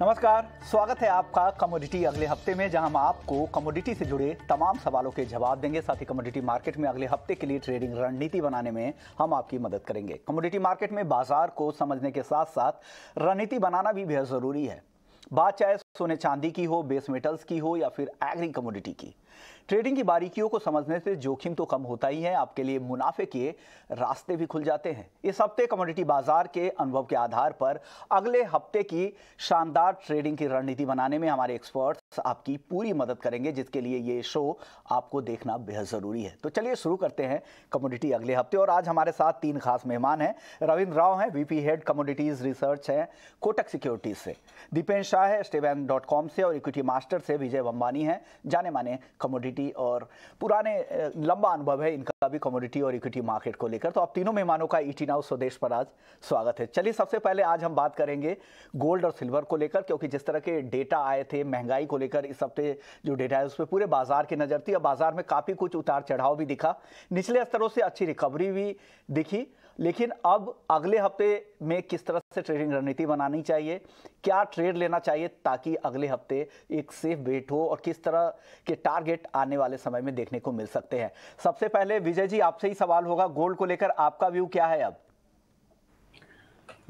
नमस्कार, स्वागत है आपका कमोडिटी अगले हफ्ते में, जहां हम आपको कमोडिटी से जुड़े तमाम सवालों के जवाब देंगे। साथ ही कमोडिटी मार्केट में अगले हफ्ते के लिए ट्रेडिंग रणनीति बनाने में हम आपकी मदद करेंगे। कमोडिटी मार्केट में बाजार को समझने के साथ साथ रणनीति बनाना भी बेहद जरूरी है। बात चाहे सोने चांदी की हो, बेस मेटल्स की हो या फिर एग्री कमोडिटी की। ट्रेडिंग की बारीकियों को समझने से जोखिम तो कम होता ही है, आपके लिए मुनाफे के रास्ते भी खुल जाते हैं। इस हफ्ते कमोडिटी बाजार के अनुभव के आधार पर अगले हफ्ते की शानदार ट्रेडिंग की रणनीति बनाने में हमारे एक्सपर्ट्स आपकी पूरी मदद करेंगे, जिसके लिए ये शो आपको देखना बेहद जरूरी है। तो चलिए शुरू करते हैं कमोडिटी अगले हफ्ते। और आज हमारे साथ तीन खास मेहमान हैं। रविंद्र राव हैं, वीपी हेड कमोडिटीज रिसर्च हैं कोटक सिक्योरिटीज से। दीपेन शाह है, StateBank.com से। और इक्विटी मास्टर से विजय बंबानी हैं, जाने माने कमोडिटी और पुराने लंबा अनुभव है इनका भी कमोडिटी और इक्विटी मार्केट को लेकर। तो आप तीनों मेहमानों का ईटी नाउ स्वदेश पर आज स्वागत है। चलिए सबसे पहले आज हम बात करेंगे गोल्ड और सिल्वर को लेकर, क्योंकि जिस तरह के डेटा आए थे महंगाई को लेकर इस हफ्ते जो डेटा है उस पर पूरे बाजार की नजर थी। और बाजार में काफी कुछ उतार चढ़ाव भी दिखा, निचले स्तरों से अच्छी रिकवरी भी दिखी। लेकिन अब अगले हफ्ते में किस तरह से ट्रेडिंग रणनीति बनानी चाहिए, क्या ट्रेड लेना चाहिए ताकि अगले हफ्ते एक सेफ बेट हो, और किस तरह के टारगेट आने वाले समय में देखने को मिल सकते हैं। सबसे पहले विजय जी आपसे ही सवाल होगा, गोल्ड को लेकर आपका व्यू क्या है अब?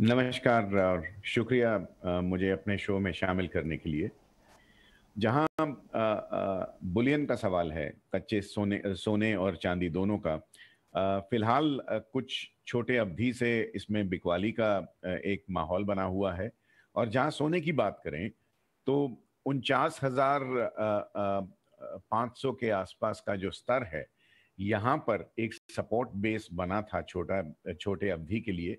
नमस्कार और शुक्रिया मुझे अपने शो में शामिल करने के लिए। जहां बुलियन का सवाल है, कच्चे सोने और चांदी दोनों का, फिलहाल कुछ छोटे अवधि से इसमें बिकवाली का एक माहौल बना हुआ है। और जहां सोने की बात करें तो 49,500 के आसपास का जो स्तर है, यहाँ पर एक सपोर्ट बेस बना था छोटे अवधि के लिए।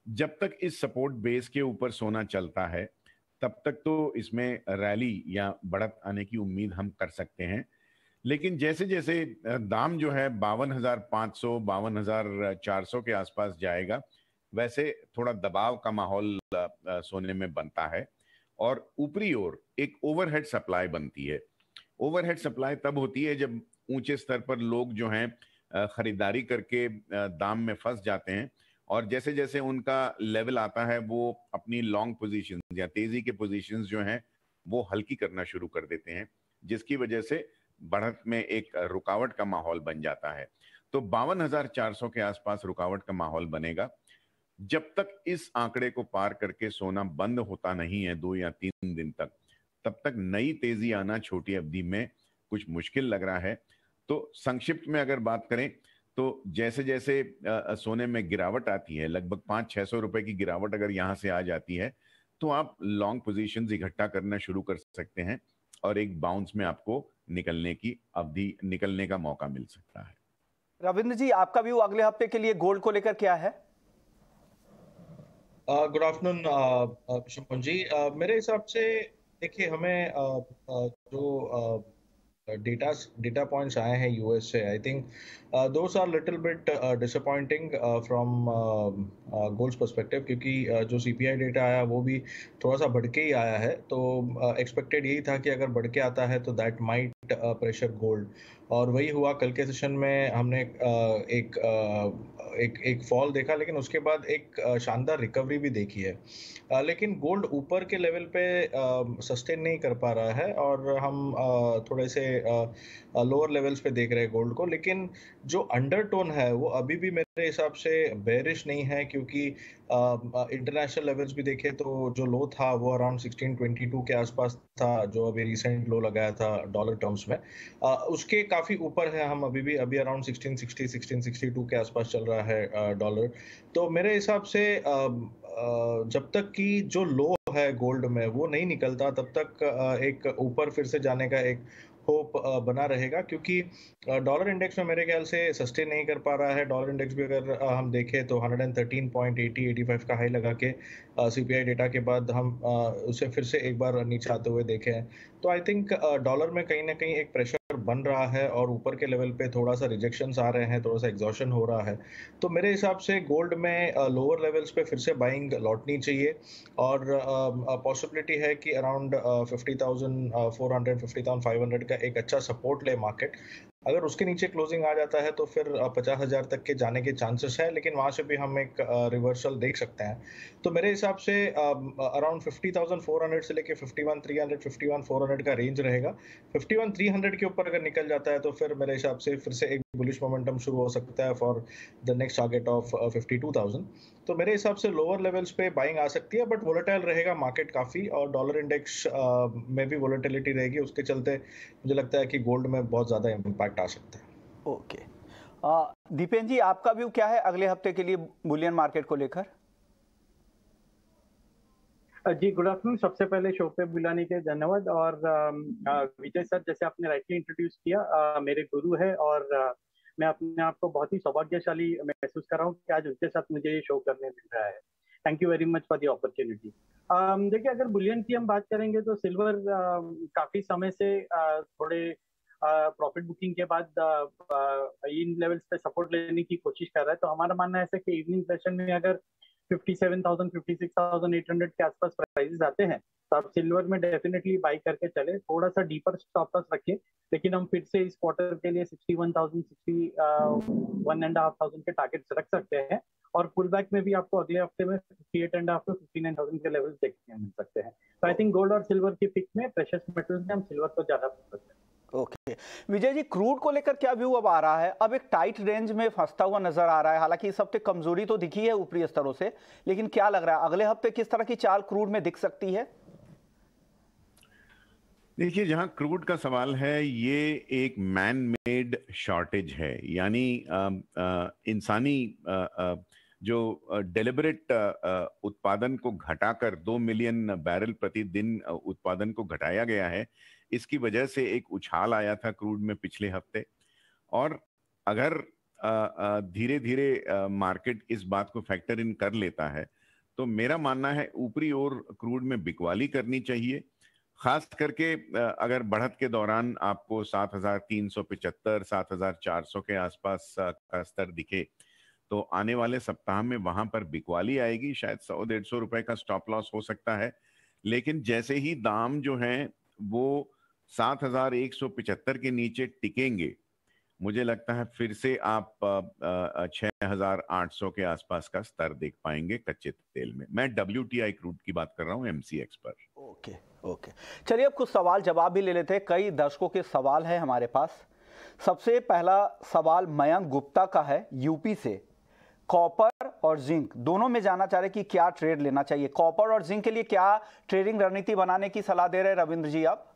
जब तक इस सपोर्ट बेस के ऊपर सोना चलता है तब तक तो इसमें रैली या बढ़त आने की उम्मीद हम कर सकते हैं। लेकिन जैसे जैसे दाम जो है 52,500 52,400 के आसपास जाएगा, वैसे थोड़ा दबाव का माहौल सोने में बनता है। और ऊपरी ओर एक ओवरहेड सप्लाई बनती है। ओवरहेड सप्लाई तब होती है जब ऊंचे स्तर पर लोग जो हैं खरीदारी करके दाम में फंस जाते हैं, और जैसे जैसे उनका लेवल आता है वो अपनी लॉन्ग पोजीशंस या तेजी के पोजीशंस जो हैं वो हल्की करना शुरू कर देते हैं, जिसकी वजह से बढ़त में एक रुकावट का माहौल बन जाता है। तो 52,400 के आसपास रुकावट का माहौल बनेगा। जब तक इस आंकड़े को पार करके सोना बंद होता नहीं है 2 या 3 दिन तक, तब तक नई तेजी आना छोटी अवधि में कुछ मुश्किल लग रहा है। तो संक्षिप्त में अगर बात करें तो जैसे जैसे सोने में गिरावट आती है, लगभग 500-600 रुपए की गिरावट अगर यहाँ से आ जाती है, तो आप लॉन्ग पोजीशंस इकट्ठा करना शुरू कर सकते हैं और एक बाउंस में आपको निकलने का मौका मिल सकता है। रविंद्र जी आपका व्यू अगले हफ्ते के लिए गोल्ड को लेकर क्या है? Good afternoon Shubham ji. मेरे हिसाब से देखिए, हमें जो डेटा पॉइंट्स आए हैं यूएस से, I think those are little bit disappointing from gold's perspective, क्योंकि जो सीपीआई डेटा आया वो भी थोड़ा सा बढ़ के ही आया है। तो एक्सपेक्टेड यही था कि अगर बढ़ के आता है तो दैट माइट प्रेशर गोल्ड, और वही हुआ। कल के सेशन में हमने एक फॉल देखा, लेकिन उसके बाद एक शानदार रिकवरी भी देखी है। लेकिन गोल्ड ऊपर के लेवल पे सस्टेन नहीं कर पा रहा है, और हम थोड़े से लोअर लेवल्स पे देख रहे हैं गोल्ड को। लेकिन जो अंडरटोन है वो अभी भी मेरे हिसाब से बेरिश नहीं है, क्योंकि इंटरनेशनल लेवल्स भी देखे तो जो लो था वो अराउंड 1622 के आसपास था, जो अभी रिसेंट लो लगाया था डॉलर टर्म्स में। उसके काफी ऊपर है, हम अभी अराउंड 1660 1662 के आसपास चल रहा है डॉलर। तो मेरे हिसाब से जब तक कि जो लो है गोल्ड में वो नहीं निकलता, तब तक एक ऊपर फिर से जाने का एक होप बना रहेगा, क्योंकि डॉलर इंडेक्स में मेरे ख्याल से सस्टेन नहीं कर पा रहा है। डॉलर इंडेक्स भी अगर हम देखें तो 113.80-85 का हाई लगा के सीपीआई डेटा के बाद हम उसे फिर से एक बार नीचे आते हुए देखे हैं। तो आई थिंक डॉलर में कहीं ना कहीं एक प्रेशर बन रहा है, और ऊपर के लेवल पे थोड़ा सा रिजेक्शंस आ रहे हैं, थोड़ा सा एग्जॉशन हो रहा है। तो मेरे हिसाब से गोल्ड में लोअर लेवल्स पे फिर से बाइंग लौटनी चाहिए, और पॉसिबिलिटी है कि अराउंड 50,400 50,500 का एक अच्छा सपोर्ट ले मार्केट। अगर उसके नीचे क्लोजिंग आ जाता है तो फिर 50,000 तक के जाने के चांसेस है, लेकिन वहां से भी हम एक रिवर्सल देख सकते हैं। तो मेरे हिसाब से अराउंड 50,400 से लेके 51,300 51,400 का रेंज रहेगा। 51,300 के ऊपर अगर निकल जाता है तो फिर मेरे हिसाब से फिर से एक बुलिश मोमेंटम शुरू हो सकता है for the next target of 52,000। तो मेरे हिसाब से लोअर लेवल्स पे बाइंग आ सकती है, बट वोलेटाइल रहेगा मार्केट काफी, और डॉलर इंडेक्स में भी वोलेटिलिटी रहेगी। उसके चलते मुझे लगता है कि गोल्ड में बहुत ज्यादा इम्पैक्ट आ सकता है। ओके, दीपेन जी, आपका व्यू क्या है अगले हफ्ते के लिए बुलियन मार्केट को लेकर? जी, गुड आफ्टरनून। सबसे पहले शो पे बुलाने के धन्यवाद। और विजय सर, जैसे आपने राइटली इंट्रोड्यूस किया, मेरे गुरु है, और मैं अपने आप को बहुत ही सौभाग्यशाली महसूस कर रहा हूँ कि आज उनके साथ मुझे ये शो करने मिल रहा है। Thank you very much for the opportunity. देखिए, अगर बुलियन की हम बात करेंगे तो सिल्वर काफी समय से थोड़े प्रॉफिट बुकिंग के बाद इन लेवल्स पे सपोर्ट लेने की कोशिश कर रहा है। तो हमारा मानना ऐसा है कि इवनिंग सेशन में अगर 57,000 56,800 के आसपास प्राइसेस आते हैं तो आप सिल्वर में डेफिनेटली बाई करके चले। थोड़ा सा डीपर स्टॉप लॉस रखें, लेकिन हम फिर से इस क्वार्टर के लिए 61,000 61,500 के टारगेट्स रख सकते हैं। और पुल बैक में भी आपको अगले हफ्ते में 58,500 to 59,000 के लेवल्स देखने मिल सकते हैं। तो आई थिंक गोल्ड और सिल्वर की पिक में, प्रेशियस मेटल्स में हम सिल्वर को ज्यादा फोकस करें। ओके, विजय जी, क्रूड को लेकर क्या व्यू अब आ रहा है? अब एक टाइट रेंज में फंसता हुआ नजर आ रहा है। हालांकि इस हफ्ते कमजोरी तो दिखी है ऊपरी स्तरों से, लेकिन क्या लग रहा है अगले हफ्ते किस तरह की चाल क्रूड में दिख सकती है? देखिए, जहां क्रूड का सवाल है, ये एक मैन मेड शॉर्टेज है, यानी इंसानी जो डेलिबरेट उत्पादन को घटाकर 2 मिलियन बैरल प्रतिदिन उत्पादन को घटाया गया है। इसकी वजह से एक उछाल आया था क्रूड में पिछले हफ्ते, और अगर धीरे धीरे मार्केट इस बात को फैक्टर इन कर लेता है तो मेरा मानना है ऊपरी ओर क्रूड में बिकवाली करनी चाहिए। खास करके अगर बढ़त के दौरान आपको 7,375 7,400 के आसपास का स्तर दिखे तो आने वाले सप्ताह में वहां पर बिकवाली आएगी। शायद 100-150 रुपए का स्टॉप लॉस हो सकता है, लेकिन जैसे ही दाम जो हैं वो 7,175 के नीचे टिकेंगे, मुझे लगता है फिर से आप 6,800 के आसपास का स्तर देख पाएंगे कच्चे तेल में। मैं WTI क्रूड की बात कर रहा हूं, MCX पर। ओके ओके, चलिए अब कुछ सवाल जवाब भी ले लेते हैं। कई दर्शकों के सवाल है हमारे पास। सबसे पहला सवाल मयंक गुप्ता का है, यूपी से। कॉपर और जिंक दोनों में जानना चाह रहे कि क्या ट्रेड लेना चाहिए। कॉपर और जिंक के लिए क्या ट्रेडिंग रणनीति बनाने की सलाह दे रहे हैं रविंद्र जी आप?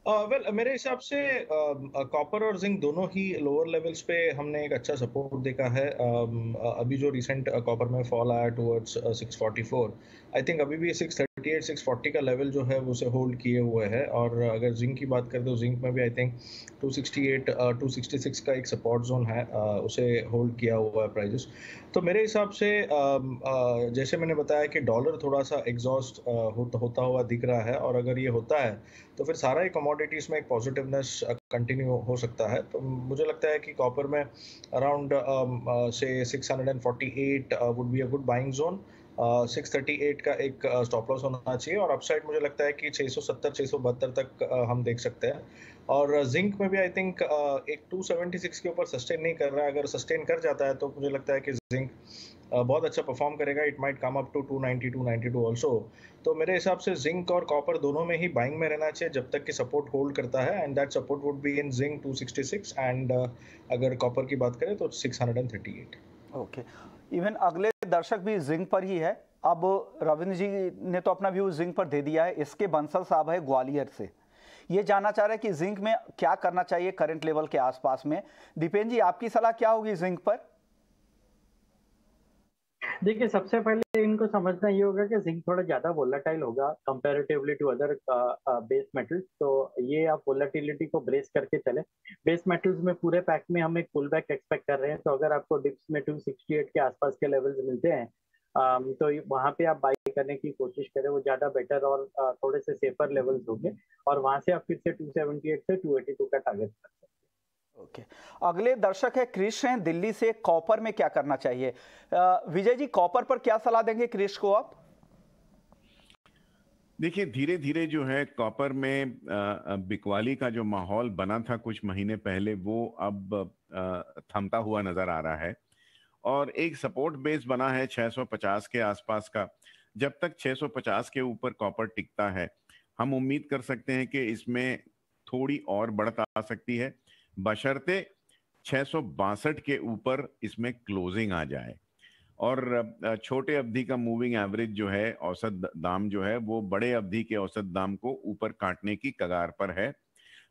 मेरे हिसाब से कॉपर और जिंक दोनों ही लोअर लेवल्स पे हमने एक अच्छा सपोर्ट देखा है। अभी जो रिसेंट कॉपर में फॉल आया टुवर्ड्स 644, आई थिंक अभी भी 638 640 का लेवल जो है वो उसे होल्ड किए हुए है। और अगर जिंक की बात करें तो जिंक में भी आई थिंक 268 266 का एक सपोर्ट जोन है, उसे होल्ड किया हुआ है प्राइजेस। तो मेरे हिसाब से जैसे मैंने बताया कि डॉलर थोड़ा सा एग्जॉस्ट होता हुआ दिख रहा है, और अगर ये होता है तो फिर सारा ही कमोडिटीज में एक पॉजिटिवनेस कंटिन्यू हो सकता है। तो मुझे लगता है कि कॉपर में अराउंड से 648 would be a good buying zone. 638 का एक स्टॉप लॉस होना चाहिए, और अपसाइड मुझे लगता है कि 670 672 तक हम देख सकते हैं। और जिंक में भी आई थिंक एक 276 के ऊपर सस्टेन नहीं कर रहा है। अगर सस्टेन कर जाता है तो मुझे लगता है कि जिंक बहुत अच्छा परफॉर्म करेगा। It might come up to 290 292 also. तो मेरे हिसाब से जिंक और कॉपर दोनों में ही बाइंग में रहना चाहिए जब तक कि सपोर्ट होल्ड करता है, and that support would be in zinc 266, and अगर कॉपर की बात करें तो 638। ओके, इवन अगले दर्शक भी जिंक पर ही है। अब रविंद्र जी ने तो अपना व्यू जिंक पर दे दिया है। इसके बंसल साहब है ग्वालियर से, ये जानना चाह रहे हैं कि जिंक में क्या करना चाहिए करंट लेवल के आसपास में। दीपेन जी, आपकी सलाह क्या होगी जिंक पर? देखिए, सबसे पहले इनको समझना ये होगा कि जिंक थोड़ा ज्यादा वोलेटाइल होगा comparatively to other base metals. तो ये आप वोलेटिलिटी को ब्रेस करके चले। बेस मेटल्स में पूरे पैक में हम एक पुल बैक एक्सपेक्ट कर रहे हैं। तो अगर आपको डिप्स में 268 के आसपास के लेवल्स मिलते हैं तो वहां पे आप बाई करने की कोशिश करें, वो ज्यादा बेटर और थोड़े से सेफर लेवल्स होंगे। और वहां से आप फिर से 278 से 282 का टारगेट कर सकते हैं। ओके, अगले दर्शक है क्रिश हैं दिल्ली से। कॉपर में क्या करना चाहिए? विजय जी, कॉपर पर क्या सलाह देंगे क्रिश को आप? देखिए, धीरे धीरे जो है कॉपर में बिकवाली का जो माहौल बना था कुछ महीने पहले, वो अब थमता हुआ नजर आ रहा है और एक सपोर्ट बेस बना है 650 के आसपास का। जब तक 650 के ऊपर कॉपर टिकता है, हम उम्मीद कर सकते हैं कि इसमें थोड़ी और बढ़त आ सकती है, बशर्ते 662 के ऊपर इसमें क्लोजिंग आ जाए। और छोटे अवधि का मूविंग एवरेज जो है, औसत दाम जो है, वो बड़े अवधि के औसत दाम को ऊपर काटने की कगार पर है।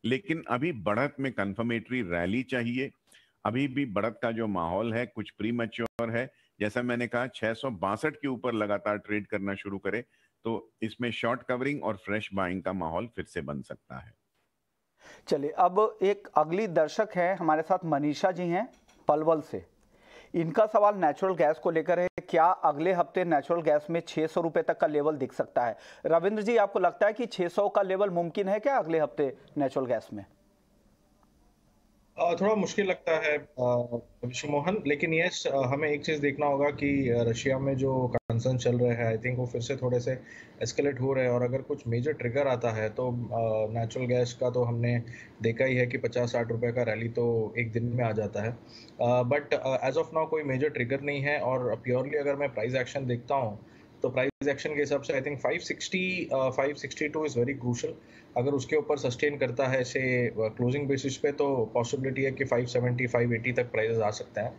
लेकिन अभी बढ़त में कंफर्मेटरी रैली चाहिए। अभी भी बढ़त का जो माहौल है कुछ प्री मैच्योर है। जैसा मैंने कहा, 662 के ऊपर लगातार ट्रेड करना शुरू करे तो इसमें शॉर्ट कवरिंग और फ्रेश बाइंग का माहौल फिर से बन सकता है। चलिए, अब एक अगली दर्शक है हमारे साथ, मनीषा जी हैं पलवल से। इनका सवाल नेचुरल गैस को लेकर है। क्या अगले हफ्ते नेचुरल गैस में 600 रुपए तक का लेवल दिख सकता है? रविंद्र जी, आपको लगता है कि 600 का लेवल मुमकिन है क्या अगले हफ्ते नेचुरल गैस में? थोड़ा मुश्किल लगता है विश्व मोहन, लेकिन यस, हमें एक चीज़ देखना होगा कि रशिया में जो कंसर्न चल रहे हैं, आई थिंक वो फिर से थोड़े से एस्केलेट हो रहे हैं, और अगर कुछ मेजर ट्रिगर आता है तो नेचुरल गैस का तो हमने देखा ही है कि 50-60 रुपए का रैली तो एक दिन में आ जाता है। बट एज ऑफ नाउ कोई मेजर ट्रिगर नहीं है, और प्योरली अगर मैं प्राइस एक्शन देखता हूँ तो प्राइस एक्शन के हिसाब से I think 562 is very crucial. अगर उसके ऊपर सस्टेन करता है से क्लोजिंग बेसिस पे, तो पॉसिबिलिटी है कि 570 580 तक प्राइसेस आ सकते हैं।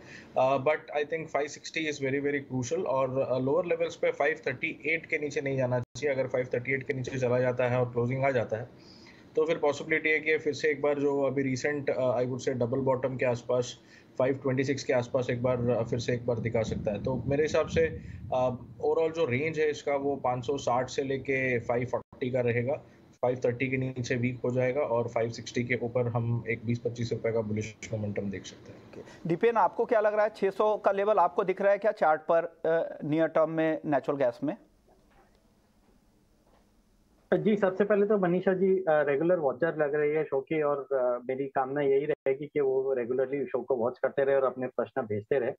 But I think 560 is very very crucial, और लोअर लेवल्स पे 538 के नीचे नहीं जाना चाहिए। अगर 538 के नीचे चला जाता है और क्लोजिंग आ जाता है तो फिर पॉसिबिलिटी है कि फिर से एक बार जो अभी recent I would say double bottom के आसपास 526 के आसपास एक बार फिर से एक बार दिखा सकता है। तो मेरे हिसाब से ओवरऑल जो रेंज है इसका वो 560 से लेके 540 का रहेगा। 530 के नीचे वीक हो जाएगा और 560 के ऊपर हम एक 20-25 रुपए का बुलिश मोमेंटम देख सकते हैं। दीपेन, आपको क्या लग रहा है, 600 का लेवल आपको दिख रहा है क्या चार्ट पर नियर टर्म में नेचुरल गैस में? जी, सबसे पहले तो मनीषा जी रेगुलर वॉचर लग रही है शो की, और मेरी कामना यही रहेगी कि वो रेगुलरली शो को वॉच करते रहे और अपने प्रश्न भेजते रहे।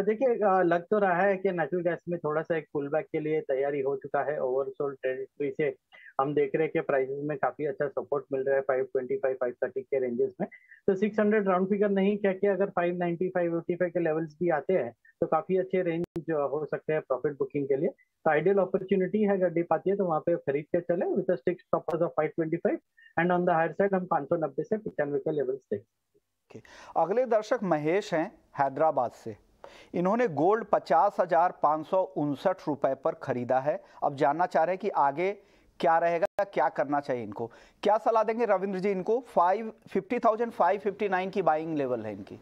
देखिए, लग तो रहा है कि नेचुरल गैस में थोड़ा सा एक पुल बैक के लिए तैयारी हो चुका है। ओवरसोल्ड टेरिटरी से हम देख रहे हैं कि प्राइसेस में काफी अच्छा सपोर्ट मिल रहा है 525 530 के रेंजेस में। तो 600 राउंड फिगर नहीं कह के अगर 590 585 के लेवल्स भी आते हैं तो काफी अच्छे रेंज हो सकते हैं प्रॉफिट बुकिंग के लिए। तो आइडियल अपॉर्चुनिटी है, अगर डिप आती है तो वहां पे खरीद के चले with strict stop loss of 525, and on the higher side हम 590 से 95 के लेवल्स देख। अगले दर्शक महेश हैं हैदराबाद से। इन्होंने गोल्ड 50,559 रुपए पर खरीदा है। अब जानना चाह रहे हैं कि आगे क्या रहेगा, क्या करना चाहिए इनको। क्या सलाह देंगे रविंद्र जी इनको? 50,559 की बाइंग लेवल है इनकी।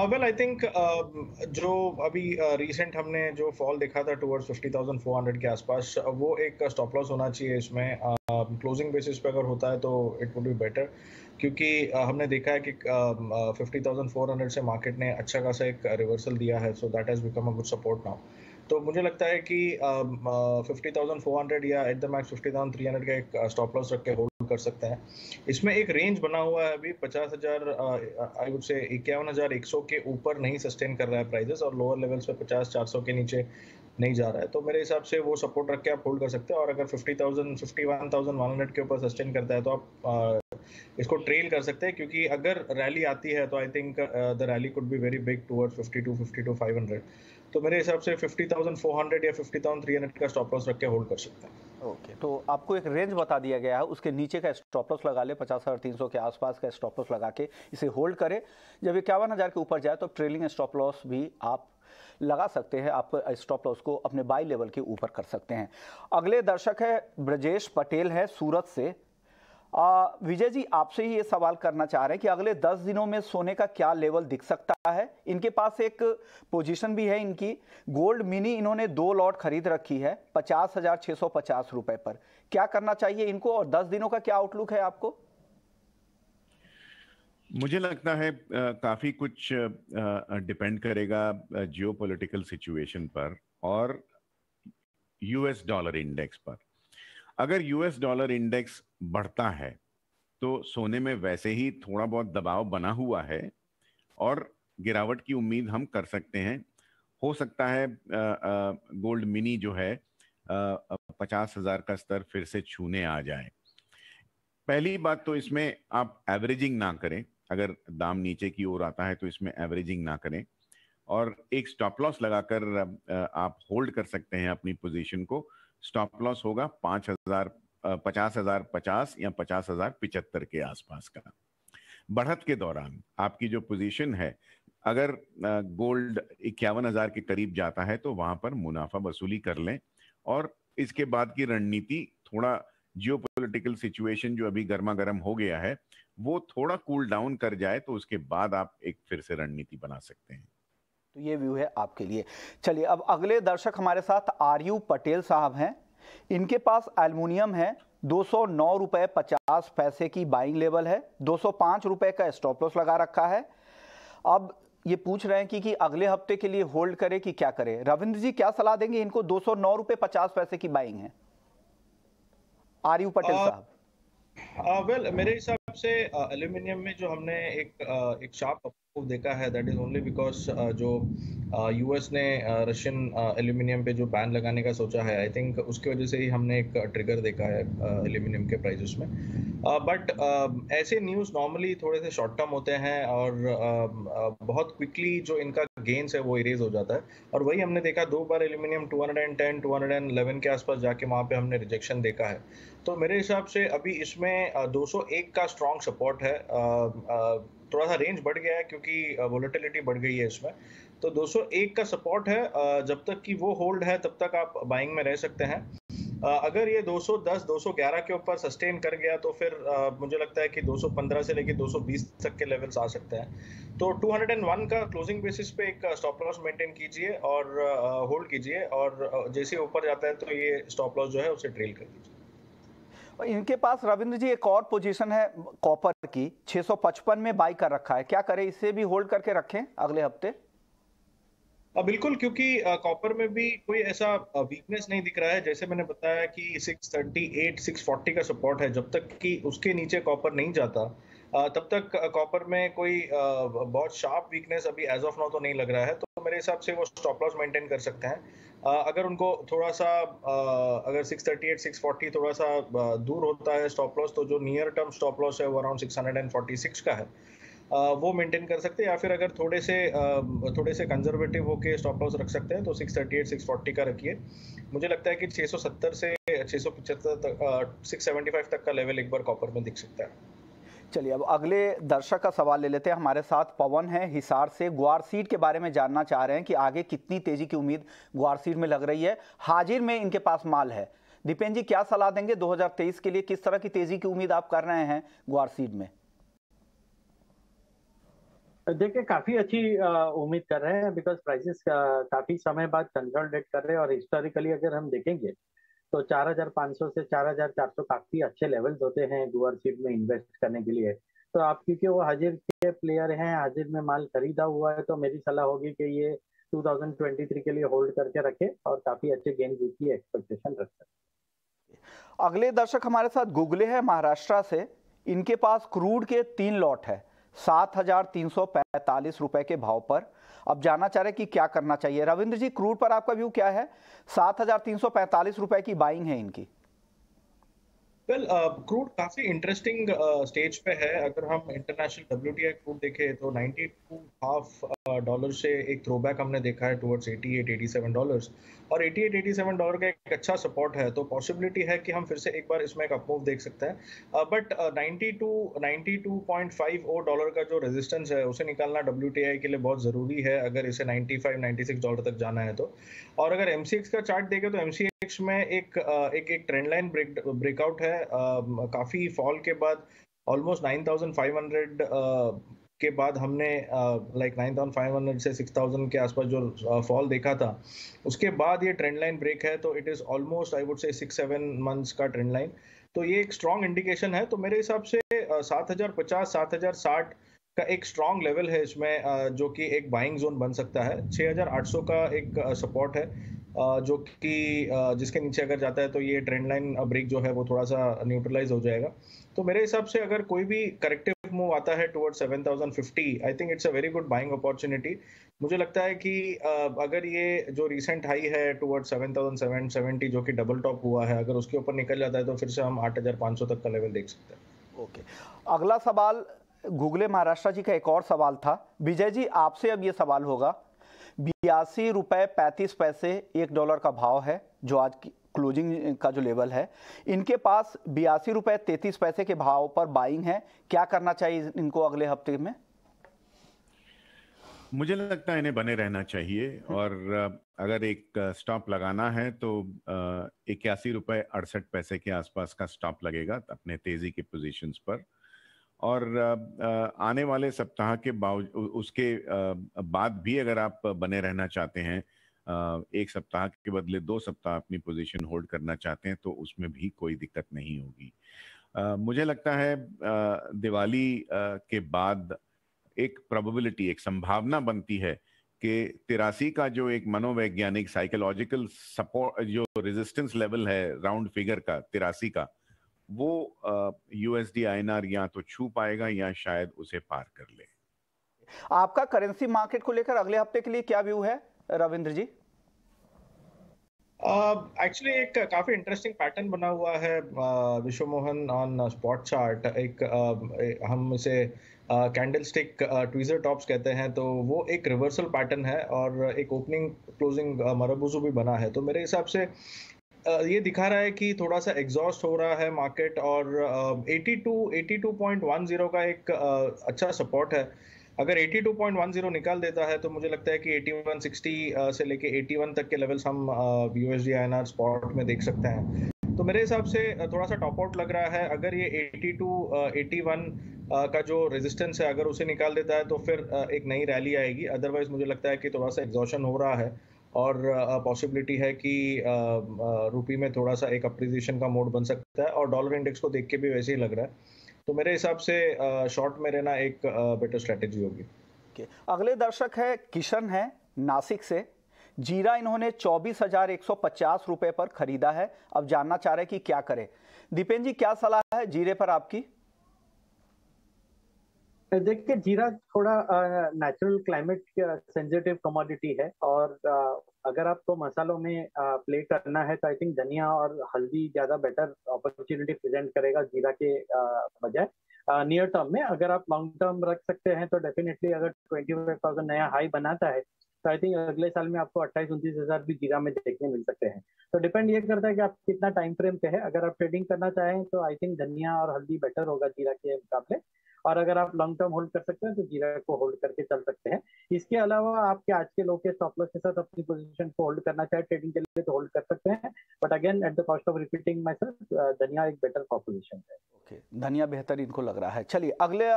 वेल, आई थिंक जो अभी रिसेंट हमने जो फॉल देखा था टुवर्ड्स 50,400 के आसपास, वो एक स्टॉप लॉस होना चाहिए इसमें। क्लोजिंग बेसिस पे अगर होता है तो इट वुड बी बेटर, क्योंकि हमने देखा है कि 50,400 से मार्केट ने अच्छा खासा एक रिवर्सल दिया है, so that has become a good support now. तो मुझे लगता है कि 50,400 या एट द मैक्स 50,300 का एक स्टॉप लॉस रख के होल्ड कर सकते हैं। इसमें एक रेंज बना हुआ है अभी 50,000, आई वुड से 51,100 के ऊपर नहीं सस्टेन कर रहा है प्राइजेस, और लोअर लेवल्स पे 50-400 के नीचे नहीं जा रहा है। तो मेरे हिसाब से वो सपोर्ट रख के आप होल्ड कर सकते हैं, और अगर 51,100 के ऊपर सस्टेन करता है तो आप इसको ट्रेल कर सकते हैं, क्योंकि अगर रैली आती है तो I think the rally could be very big towards 52-500। तो मेरे हिसाब से 50,400 या 50,300 का स्टॉप लॉस रख के होल्ड कर सकते हैं। ओके, तो आपको एक रेंज बता दिया गया है, उसके नीचे का स्टॉप लॉस लगा ले, 50,300 के आसपास का स्टॉप लॉस लगा के इसे होल्ड करें। जब 51,000 के ऊपर जाए तो ट्रेलिंग स्टॉप लॉस भी आप लगा सकते हैं, आप स्टॉप लॉस को अपने बाई लेवल के ऊपर कर सकते हैं। अगले दर्शक है ब्रजेश पटेल है सूरत से। विजय जी, आपसे ही ये सवाल करना चाह रहे हैं कि अगले 10 दिनों में सोने का क्या लेवल दिख सकता है। इनके पास एक पोजीशन भी है इनकी, गोल्ड मिनी इन्होंने 2 लॉट खरीद रखी है 50,650 रुपए पर। क्या करना चाहिए इनको, और 10 दिनों का क्या आउटलुक है आपको? मुझे लगता है काफी कुछ डिपेंड करेगा जियोपॉलिटिकल सिचुएशन पर और यूएस डॉलर इंडेक्स पर। अगर यूएस डॉलर इंडेक्स बढ़ता है तो सोने में वैसे ही थोड़ा बहुत दबाव बना हुआ है और गिरावट की उम्मीद हम कर सकते हैं। हो सकता है गोल्ड मिनी जो है 50,000 का स्तर फिर से छूने आ जाए। पहली बात तो इसमें आप एवरेजिंग ना करें, अगर दाम नीचे की ओर आता है तो इसमें एवरेजिंग ना करें, और एक स्टॉप लॉस लगाकर आप होल्ड कर सकते हैं अपनी पोजीशन को। स्टॉप लॉस होगा 50,050 या 50,075 के आसपास का। बढ़त के दौरान आपकी जो पोजीशन है, अगर गोल्ड 51,000 के करीब जाता है तो वहां पर मुनाफा वसूली कर लें, और इसके बाद की रणनीति थोड़ा जियोपॉलिटिकल सिचुएशन जो अभी गर्मा गर्म हो गया है वो थोड़ा कूल डाउन कर जाए तो उसके बाद आप एक फिर से रणनीति बना सकते हैं। तो ये व्यू है आपके लिए। चलिए अब अगले दर्शक हमारे साथ आरयू पटेल साहब हैं। इनके पास एल्युमिनियम है, 209 रुपए 50 पैसे की बाइंग लेवल है, 205 रुपए का स्टॉप लॉस लगा रखा है। अब ये पूछ रहे हैं कि अगले हफ्ते के लिए होल्ड करें कि क्या करें। रविंद्र जी क्या सलाह देंगे इनको? 209 रुपए 50 पैसे की बाइंग है। आरयू पटेल साहब। वेल मेरे हिसाब से एल्यूमिनियम में जो हमने एक शार्प अप देखा है, दैट इज ओनली बिकॉज जो यूएस ने रशियन एल्यूमिनियम पे जो बैन लगाने का सोचा है, आई थिंक उसकी वजह से ही हमने एक ट्रिगर देखा है एल्यूमिनियम के प्राइसेस में। बट ऐसे न्यूज़ नॉर्मली थोड़े से शॉर्ट टर्म होते हैं और बहुत क्विकली जो इनका गेन्स है वो इरेज हो जाता है, और वही हमने देखा 2 बार एल्यूमिनियम 210 211 के आसपास जाके वहाँ पे हमने रिजेक्शन देखा है। तो मेरे हिसाब से अभी इसमें 201 का स्ट्रॉन्ग सपोर्ट है। थोड़ा सा रेंज बढ़ गया है क्योंकि वोलेटिलिटी बढ़ गई है इसमें, तो 201 का सपोर्ट है। जब तक कि वो होल्ड है तब तक आप बाइंग में रह सकते हैं। अगर ये 210 211 के ऊपर सस्टेन कर गया तो फिर मुझे लगता है कि 215 से लेके 220 तक के लेवल्स आ सकते हैं। तो 201 का क्लोजिंग बेसिस पे एक स्टॉप लॉस मेंटेन कीजिए और होल्ड कीजिए, और जैसे ऊपर जाता है तो ये स्टॉप लॉस जो है उसे ट्रेल कर दीजिए। इनके पास रविंद्र जी एक और पोजीशन है कॉपर की, 655 में बाई कर रखा है, क्या करें? इसे भी होल्ड करके रखें अगले हफ्ते? बिल्कुल, क्योंकि कॉपर में भी कोई ऐसा वीकनेस नहीं दिख रहा है। जैसे मैंने बताया कि 638 640 का सपोर्ट है, जब तक कि उसके नीचे कॉपर नहीं जाता तब तक कॉपर में कोई बहुत शार्प वीकनेस अभी एज ऑफ नाउ तो नहीं लग रहा है। तो मेरे हिसाब से वो स्टॉप लॉस मेंटेन कर सकते हैं। अगर उनको थोड़ा सा अगर 638 640 थोड़ा सा दूर होता है स्टॉप लॉस, तो जो नियर टर्म स्टॉप लॉस है वो अराउंड 646 का है, वो मेंटेन कर सकते हैं। या फिर अगर थोड़े से कंजर्वेटिव होके स्टॉप लॉस रख सकते हैं तो 638 640 का रखिए। मुझे लगता है कि 670 से 675 तक 675 तक का लेवल एक बार कॉपर में दिख सकता है। चलिए अब अगले दर्शक का सवाल ले लेते हैं। हमारे साथ पवन है हिसार से, ग्वार सीड के बारे में जानना चाह रहे हैं कि आगे कितनी तेजी की उम्मीद ग्वार सीड में लग रही है। हाजिर में इनके पास माल है। दीपेन जी क्या सलाह देंगे 2023 के लिए? किस तरह की तेजी की उम्मीद आप कर रहे हैं ग्वार सीड में? देखिए काफी अच्छी उम्मीद कर रहे हैं, बिकॉज प्राइसेस काफी समय बाद कंसोलिडेट कर रहे हैं, और हिस्टोरिकली अगर हम देखेंगे तो 4,500 से 4,400 काफी अच्छे लेवल्स होते हैं गुआर सीड में इन्वेस्ट करने के लिए। तो आप क्योंकि वो हाजिर के प्लेयर हैं, हाजिर में माल खरीदा हुआ है, तो मेरी सलाह होगी कि ये 2023 के लिए होल्ड करके रखे और काफी अच्छे गेन की एक्सपेक्टेशन रख सकते। अगले दर्शक हमारे साथ गुगले हैं महाराष्ट्र से। इनके पास क्रूड के 3 लॉट है 7,345 रुपए के भाव पर। अब जानना चाह रहे कि क्या करना चाहिए। रविंद्र जी क्रूड पर आपका व्यू क्या है? 7,345 रुपए की बाइंग है इनकी। वेल क्रूड काफी इंटरेस्टिंग स्टेज पे है। अगर हम इंटरनेशनल WTI क्रूड देखें तो $92.5 से एक थ्रोबैक हमने देखा है टुवर्ड्स $88-87, और $88-87 का एक अच्छा सपोर्ट है। तो पॉसिबिलिटी है कि हम फिर से एक बार इसमें एक अपमूव देख सकते हैं। बट 92.50 का जो रेजिस्टेंस है उसे निकालना WTI के लिए बहुत ज़रूरी है, अगर इसे $95-96 तक जाना है तो। और अगर MCX का चार्ट देखें तो MCX में एक ट्रेंड लाइन ब्रेकआउट है। काफ़ी फॉल के बाद ऑलमोस्ट 9,500 के बाद हमने लाइक 9,500 से 6,000 के आसपास जो फॉल देखा था, उसके बाद ये ट्रेंड लाइन ब्रेक है। तो it is almost I would say 6-7 months का ट्रेंड लाइन। तो ये एक स्ट्रॉन्ग इंडिकेशन है। तो मेरे हिसाब से 7,050 7,060 का एक स्ट्रॉन्ग लेवल है इसमें, जो कि एक बाइंग जोन बन सकता है। 6,800 का एक सपोर्ट है, जो कि जिसके नीचे अगर जाता है तो ये ट्रेंड लाइन ब्रेक जो है वो थोड़ा सा न्यूट्रलाइज हो जाएगा। तो मेरे हिसाब से अगर कोई भी करेक्टिव मूव आता है towards 7050, I think it's a very good buying opportunity. मुझे लगता है कि अगर ये जो रिसेंट हाई है टुवर्ड्स 7770 जो कि डबल टॉप हुआ है, अगर उसके ऊपर निकल जाता है तो फिर से हम 8500 तक का लेवल देख सकते हैं। ओके, अगला सवाल गूगले महाराष्ट्र जी का एक और सवाल था। विजय जी, आपसे अब ये सवाल होगा। 82 रुपये 35 पैसे $1 का भाव है, जो आज की क्लोजिंग का जो लेवल है। इनके पास 82 रुपये 33 पैसे के भाव पर बाइंग है। क्या करना चाहिए इनको अगले हफ्ते में? मुझे लगता है इन्हें बने रहना चाहिए, और अगर एक स्टॉप लगाना है तो 81 रुपये 68 पैसे के आसपास का स्टॉप लगेगा अपने तेजी के पोजीशंस पर। और आने वाले सप्ताह के उसके बाद भी अगर आप बने रहना चाहते हैं, एक सप्ताह के बदले 2 सप्ताह अपनी पोजीशन होल्ड करना चाहते हैं, तो उसमें भी कोई दिक्कत नहीं होगी। मुझे लगता है दिवाली के बाद एक प्रोबेबिलिटी, एक संभावना बनती है कि 83 का जो एक मनोवैज्ञानिक साइकोलॉजिकल सपोर्ट, जो रेजिस्टेंस लेवल है राउंड फिगर का 83 का, वो USD INR या तो छू पाएगा या शायद उसे पार कर ले। आपका करेंसी मार्केट को लेकर अगले हफ्ते के लिए क्या व्यू है रविंद्र जी? एक्चुअली एक काफी इंटरेस्टिंग पैटर्न बना हुआ है विश्व मोहन ऑन स्पॉट चार्ट। हम इसे कैंडलस्टिक ट्वीजर टॉप्स कहते हैं। तो वो एक रिवर्सल पैटर्न है और एक ओपनिंग क्लोजिंग मरबूजू भी बना है। तो मेरे हिसाब से ये दिखा रहा है कि थोड़ा सा एग्जॉस्ट हो रहा है मार्केट, और 82.10 का एक अच्छा सपोर्ट है। अगर 82.10 निकाल देता है तो मुझे लगता है कि 8160 से लेके 81 तक के लेवल्स हम USD INR स्पॉट में देख सकते हैं। तो मेरे हिसाब से थोड़ा सा टॉप आउट लग रहा है। अगर ये 81 का जो रेजिस्टेंस है, अगर उसे निकाल देता है तो फिर एक नई रैली आएगी। अदरवाइज मुझे लगता है कि थोड़ा सा एग्जॉशन हो रहा है और पॉसिबिलिटी है कि रुपी में थोड़ा सा एक अप्रिसिएशन का मोड बन सकता है, और डॉलर इंडेक्स को देख के भी वैसे ही लग रहा है। तो मेरे हिसाब से शॉर्ट में रहना एक बेटर स्ट्रेटेजी होगी। अगले दर्शक है किशन है नासिक से। जीरा इन्होंने 24,150 रुपए पर खरीदा है। अब जानना चाह रहे कि क्या करें। दीपेन जी, क्या सलाह है जीरे पर आपकी? देखिए, जीरा थोड़ा नेचुरल क्लाइमेट सेंसिटिव कमोडिटी है, और अगर आपको मसालों में प्ले करना है तो आई थिंक धनिया और हल्दी ज्यादा बेटर अपॉर्चुनिटी प्रेजेंट करेगा जीरा के बजाय नियर टर्म में। अगर आप लॉन्ग टर्म रख सकते हैं तो डेफिनेटली अगर 25,000 नया हाई बनाता है तो आई थिंक अगले साल में आपको 28-29 हजार भी जीरा में देखने मिल सकते हैं। तो डिपेंड ये करता है कि आप कितना टाइम फ्रेम पे है। अगर आप ट्रेडिंग करना चाहें तो आई थिंक धनिया और हल्दी बेटर होगा जीरा के मुकाबले, और अगर आप लॉन्ग टर्म होल्ड कर सकते हैं तो जीरा को होल्ड करके चल सकते हैं। इसके अलावा आपके आज के लो के स्टॉप लॉस के साथ अपनी पोजीशन को होल्ड करना चाहे ट्रेडिंग के लिए तो होल्ड कर सकते हैं, but again at the cost of repeating my self, धनिया एक बेटर प्रोपोजिशन है। ओके, धनिया बेहतर इनको लग रहा है। चलिए, अगले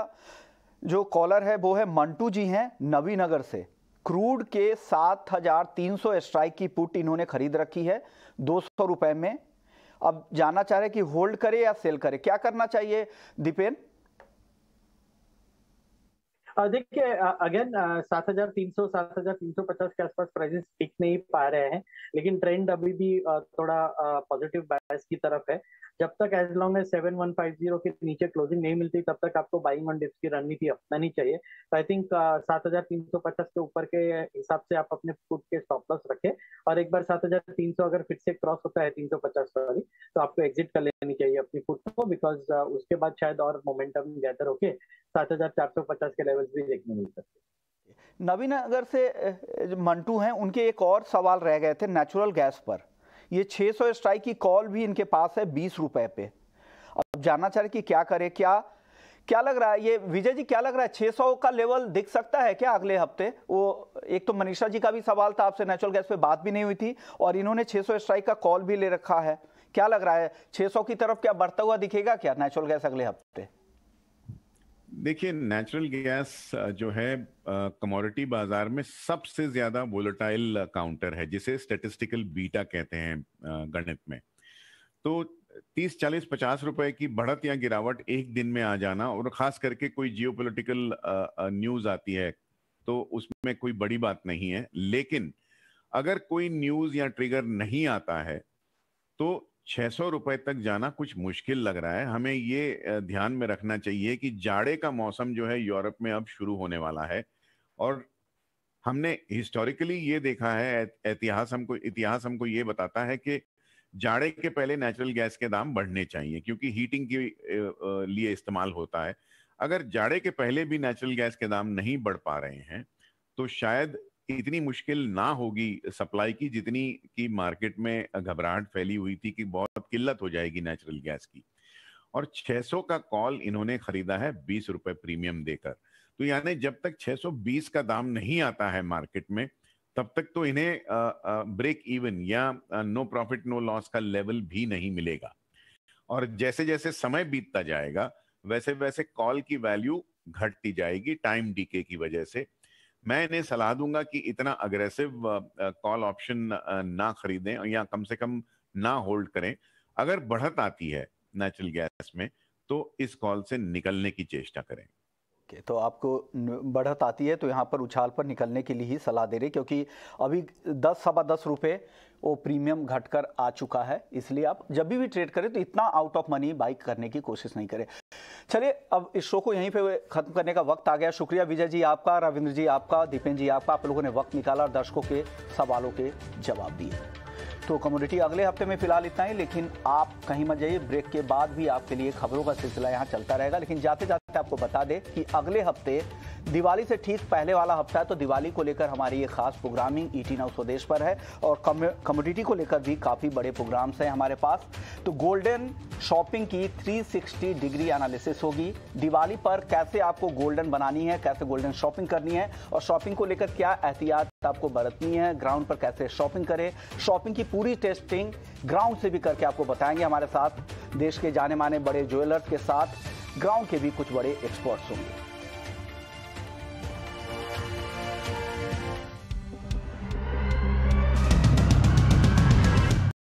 जो कॉलर है वो है मंटू जी हैं नवीनगर से। क्रूड के 7,300 स्ट्राइक की पुट इन्होंने खरीद रखी है 200 रुपए में। अब जानना चाह रहे कि होल्ड करे या सेल करे, क्या करना चाहिए दीपेन? देखिए, अगेन 7,300 7,350 के आसपास प्राइसेस टिक नहीं पा रहे हैं, लेकिन ट्रेंड अभी भी थोड़ा पॉजिटिव बायस की तरफ है। जब तक एज लॉन्ग एज 7,150 के नीचे क्लोजिंग नहीं मिलती तब तक आपको बाइंग ऑन डिप्स की रणनीति अपनानी चाहिए। तो आई थिंक 7,350 के ऊपर के हिसाब से आप अपने पुट के स्टॉप लॉस रखें, और एक बार 7,300 अगर फिर से क्रॉस होता है 350 वाली तो आपको एग्जिट कर लेनी चाहिए अपनी पुट को, बिकॉज उसके बाद शायद और मोमेंटम गैदर होके 7,450 के लेवल्स भी देखने मिल सकते। नवीनगर से मंटू हैं, उनके एक और सवाल रह गए थे नेचुरल गैस पर। ये 600 स्ट्राइक की कॉल भी इनके पास है 20 रुपए पे। अब जानना चाह रहे कि क्या करे, क्या लग रहा है ये विजय जी, क्या लग रहा है 600 का लेवल दिख सकता है क्या अगले हफ्ते? वो एक तो मनीषा जी का भी सवाल था, आपसे नेचुरल गैस पे बात भी नहीं हुई थी, और इन्होंने 600 स्ट्राइक का कॉल भी ले रखा है। क्या लग रहा है 600 की तरफ क्या बढ़ता हुआ दिखेगा क्या नेचुरल गैस अगले हफ्ते? देखिए, नेचुरल गैस जो है कमोडिटी बाजार में सबसे ज्यादा वोलेटाइल काउंटर है, जिसे स्टैटिस्टिकल बीटा कहते हैं गणित में। तो 30, 40, 50 रुपए की बढ़त या गिरावट एक दिन में आ जाना, और खास करके कोई जियोपॉलिटिकल न्यूज आती है तो उसमें कोई बड़ी बात नहीं है। लेकिन अगर कोई न्यूज या ट्रिगर नहीं आता है तो 600 रुपए तक जाना कुछ मुश्किल लग रहा है। हमें ये ध्यान में रखना चाहिए कि जाड़े का मौसम जो है यूरोप में अब शुरू होने वाला है, और हमने हिस्टोरिकली ये देखा है, इतिहास हमको ये बताता है कि जाड़े के पहले नेचुरल गैस के दाम बढ़ने चाहिए, क्योंकि हीटिंग के लिए इस्तेमाल होता है। अगर जाड़े के पहले भी नेचुरल गैस के दाम नहीं बढ़ पा रहे हैं तो शायद इतनी मुश्किल ना होगी सप्लाई की, जितनी की मार्केट में घबराहट फैली हुई थी कि बहुत किल्लत हो जाएगी नेचुरल गैस की। और 600 का कॉल इन्होंने खरीदा है 20 रुपए प्रीमियम देकर। तो यानी जब तक 620 का दाम नहीं आता है मार्केट में, तब तक तो इन्हें ब्रेक इवन या नो प्रॉफिट नो लॉस का लेवल भी नहीं मिलेगा। और जैसे जैसे समय बीतता जाएगा वैसे वैसे कॉल की वैल्यू घटती जाएगी टाइम डीके की वजह से। मैं इन्हें सलाह दूंगा कि इतना अग्रेसिव कॉल ऑप्शन ना खरीदें, या कम से कम ना होल्ड करें। अगर बढ़त आती है नेचुरल गैस में तो इस कॉल से निकलने की चेष्टा करें। तो आपको बढ़त आती है तो यहाँ पर उछाल पर निकलने के लिए ही सलाह दे रहे, क्योंकि अभी 10-10 रुपए वो प्रीमियम घटकर आ चुका है। इसलिए आप जब भी ट्रेड करें तो इतना आउट ऑफ मनी बाई करने की कोशिश नहीं करें। चलिए अब इस शो को यहीं पे खत्म करने का वक्त आ गया। शुक्रिया विजय जी आपका, रविंद्र जी आपका, दीपेन जी आपका, आप लोगों ने वक्त निकाला और दर्शकों के सवालों के जवाब दिए। तो कमोडिटी अगले हफ्ते में फिलहाल इतना ही, लेकिन आप कहीं मत जाइए। ब्रेक के बाद भी आपके लिए खबरों का सिलसिला यहाँ चलता रहेगा। लेकिन जाते जाते आपको बता दें कि अगले हफ्ते दिवाली से ठीक पहले वाला हफ्ता है, तो दिवाली को लेकर हमारी ये खास प्रोग्रामिंग ET नाउ स्वदेश पर है, और कमोडिटी को लेकर भी काफ़ी बड़े प्रोग्राम्स हैं हमारे पास। तो गोल्डन शॉपिंग की 360 डिग्री एनालिसिस होगी। दिवाली पर कैसे आपको गोल्डन बनानी है, कैसे गोल्डन शॉपिंग करनी है, और शॉपिंग को लेकर क्या एहतियात आपको बरतनी है, ग्राउंड पर कैसे शॉपिंग करें, शॉपिंग की पूरी टेस्टिंग ग्राउंड से भी करके आपको बताएंगे। हमारे साथ देश के जाने माने बड़े ज्वेलर्स के साथ ग्राउंड के भी कुछ बड़े एक्सपर्ट्स होंगे।